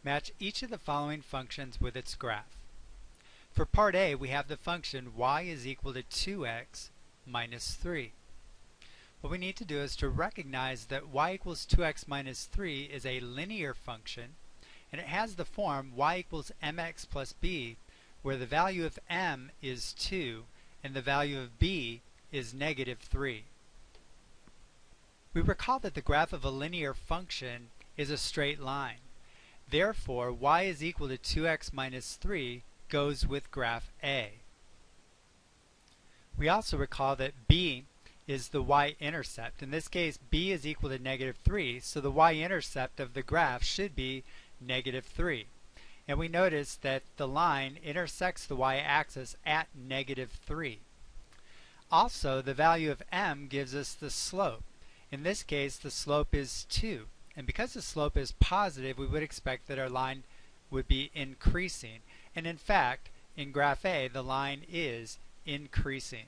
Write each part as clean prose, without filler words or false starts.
Match each of the following functions with its graph. For part A, we have the function y is equal to 2x minus 3. What we need to do is to recognize that y equals 2x minus 3 is a linear function, and it has the form y equals mx plus b, where the value of m is 2 and the value of b is negative 3. We recall that the graph of a linear function is a straight line. Therefore, y is equal to 2x minus 3 goes with graph A. We also recall that b is the y-intercept. In this case, b is equal to negative 3, so the y-intercept of the graph should be negative 3. And we notice that the line intersects the y-axis at negative 3. Also, the value of m gives us the slope. In this case, the slope is 2. And because the slope is positive, we would expect that our line would be increasing. And in fact, in graph A, the line is increasing.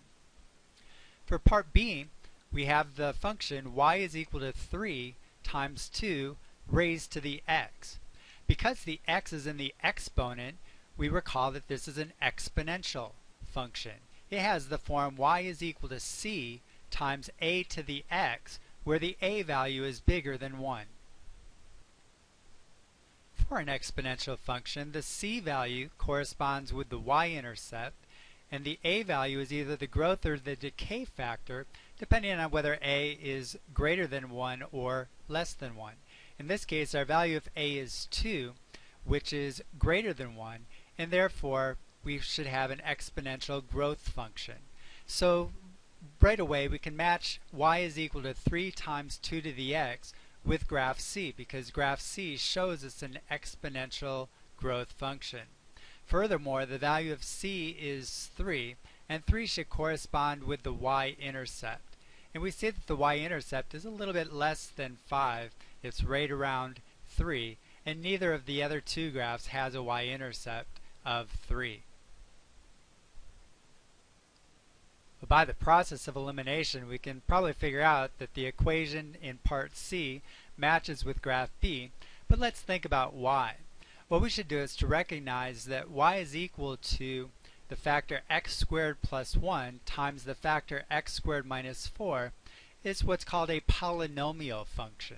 For part B, we have the function y is equal to 3 times 2 raised to the x. Because the x is in the exponent, we recall that this is an exponential function. It has the form y is equal to c times a to the x, where the a value is bigger than 1. For an exponential function, the c value corresponds with the y-intercept, and the a value is either the growth or the decay factor, depending on whether a is greater than 1 or less than 1. In this case, our value of a is 2, which is greater than 1, and therefore we should have an exponential growth function. So right away we can match y is equal to 3 times 2 to the x with graph C, because graph C shows us an exponential growth function. Furthermore, the value of c is 3, and 3 should correspond with the y-intercept. And we see that the y-intercept is a little bit less than 5. It's right around 3, and neither of the other two graphs has a y-intercept of 3. But by the process of elimination, we can probably figure out that the equation in part C matches with graph B, but let's think about y. What we should do is to recognize that y is equal to the factor x squared plus 1 times the factor x squared minus 4 is what's called a polynomial function.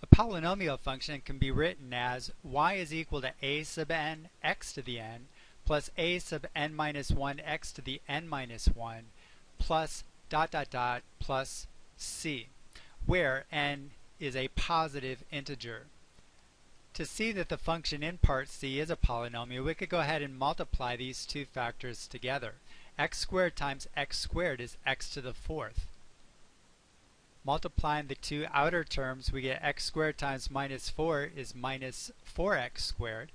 A polynomial function can be written as y is equal to a sub n x to the n plus a sub n minus 1 x to the n minus 1 plus dot dot dot plus c, where n is a positive integer. To see that the function in part C is a polynomial, we could go ahead and multiply these two factors together. X squared times x squared is x to the 4th. Multiplying the two outer terms, we get x squared times minus 4 is minus 4x squared.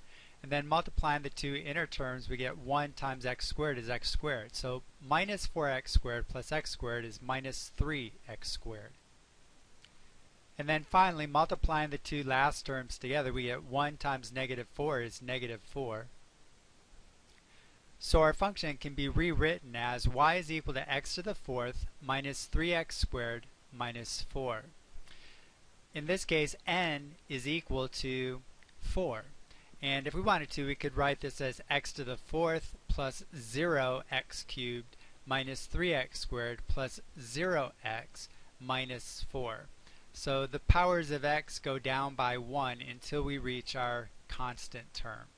And then multiplying the two inner terms, we get 1 times x squared is x squared. So minus 4x squared plus x squared is minus 3x squared. And then finally, multiplying the two last terms together, we get 1 times negative 4 is negative 4. So our function can be rewritten as y is equal to x to the 4th minus 3x squared minus 4. In this case, n is equal to 4. And if we wanted to, we could write this as x to the 4th plus 0x cubed minus 3x squared plus 0x minus 4. So the powers of x go down by 1 until we reach our constant term.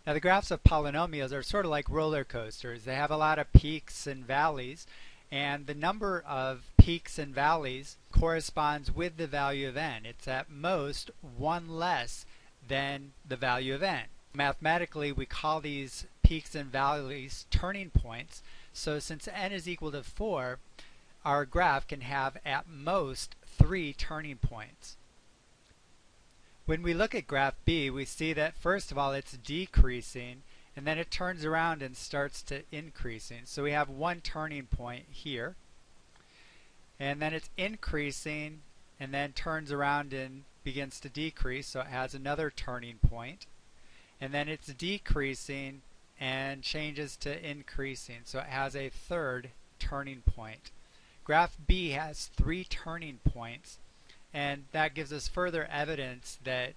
Now the graphs of polynomials are sort of like roller coasters. They have a lot of peaks and valleys, and the number of peaks and valleys corresponds with the value of n. It's at most 1 less than the value of n. Mathematically, we call these peaks and valleys turning points. So since n is equal to 4, our graph can have at most 3 turning points. When we look at graph B, we see that first of all it's decreasing, and then it turns around and starts to increasing. So we have one turning point here, and then it's increasing and then turns around and begins to decrease, so it has another turning point, and then it's decreasing and changes to increasing, so it has a third turning point. Graph B has 3 turning points, and that gives us further evidence that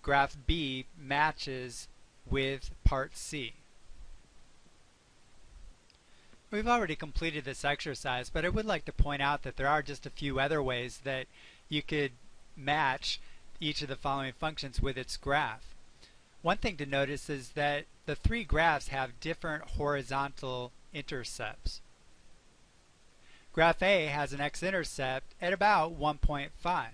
graph B matches with part C. We've already completed this exercise, but I would like to point out that there are just a few other ways that you could match each of the following functions with its graph. One thing to notice is that the three graphs have different horizontal intercepts. Graph A has an x-intercept at about 1.5.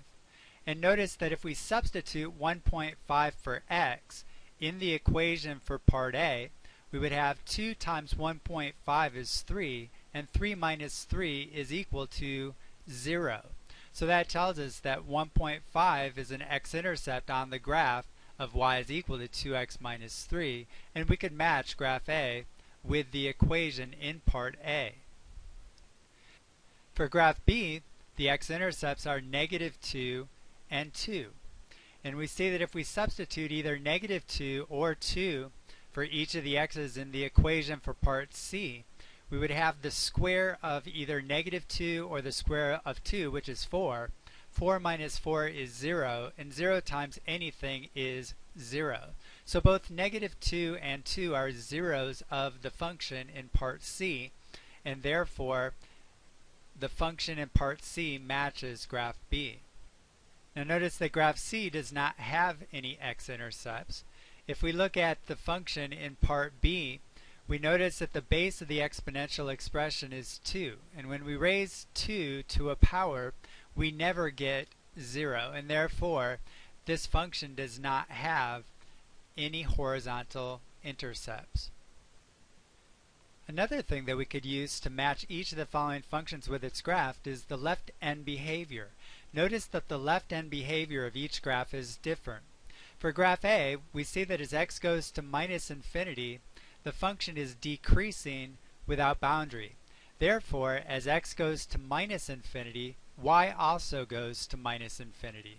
And notice that if we substitute 1.5 for x in the equation for part A, we would have 2 times 1.5 is 3, and 3 minus 3 is equal to 0. So that tells us that 1.5 is an x-intercept on the graph of y is equal to 2x minus 3, and we could match graph A with the equation in part A. For graph B, the x-intercepts are negative 2 and 2. And we see that if we substitute either negative 2 or 2 for each of the x's in the equation for part C, we would have the square of either negative 2 or the square of 2, which is 4. 4 minus 4 is 0, and 0 times anything is 0. So both negative 2 and 2 are zeros of the function in part C, and therefore the function in part C matches graph B. Now notice that graph C does not have any x-intercepts. If we look at the function in part B, we notice that the base of the exponential expression is 2. And when we raise 2 to a power, we never get 0. And therefore, this function does not have any horizontal intercepts. Another thing that we could use to match each of the following functions with its graph is the left end behavior. Notice that the left end behavior of each graph is different. For graph A, we see that as x goes to minus infinity, the function is decreasing without boundary. Therefore, as x goes to minus infinity, y also goes to minus infinity.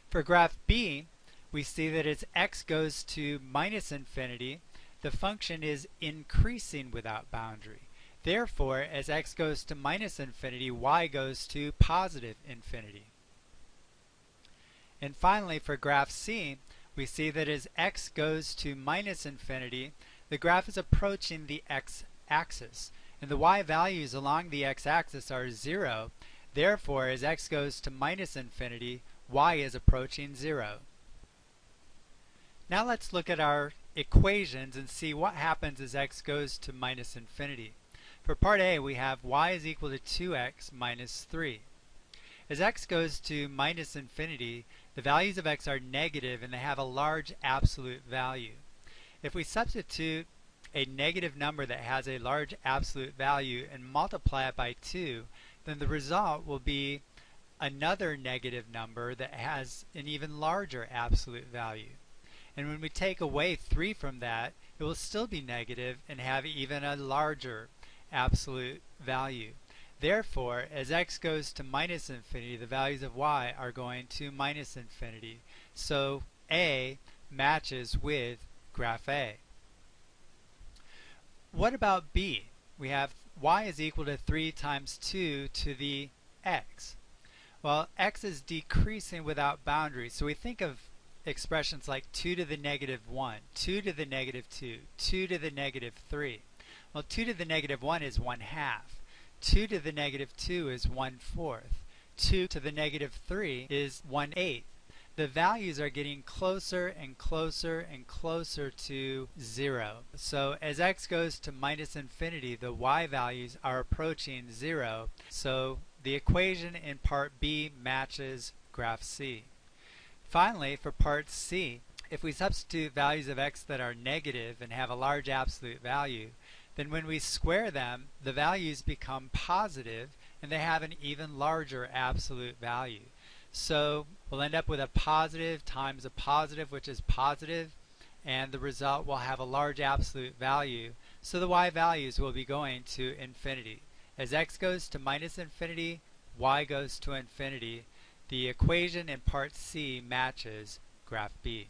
For graph B, we see that as x goes to minus infinity, the function is increasing without boundary. Therefore, as x goes to minus infinity, y goes to positive infinity. And finally, for graph C, we see that as x goes to minus infinity, the graph is approaching the x-axis, and the y values along the x-axis are 0. Therefore, as x goes to minus infinity, y is approaching 0. Now let's look at our equations and see what happens as x goes to minus infinity. For part A, we have y is equal to 2x minus 3. As x goes to minus infinity, the values of x are negative and they have a large absolute value. If we substitute a negative number that has a large absolute value and multiply it by 2, then the result will be another negative number that has an even larger absolute value. And when we take away 3 from that, it will still be negative and have even a larger absolute value. Therefore, as x goes to minus infinity, the values of y are going to minus infinity. So A matches with graph A. What about B? We have y is equal to 3 times 2 to the x. Well, x is decreasing without boundaries, so we think of expressions like 2 to the negative 1, 2 to the negative 2, 2 to the negative 3. Well, 2 to the negative 1 is 1/2. 2 to the negative 2 is 1/4. 2 to the negative 3 is 1/8. The values are getting closer and closer and closer to 0. So as x goes to minus infinity, the y values are approaching 0. So the equation in part B matches graph C. Finally, for part C, if we substitute values of x that are negative and have a large absolute value, then when we square them, the values become positive and they have an even larger absolute value. So we'll end up with a positive times a positive, which is positive, and the result will have a large absolute value. So the y values will be going to infinity. As x goes to minus infinity, y goes to infinity. The equation in part C matches graph B.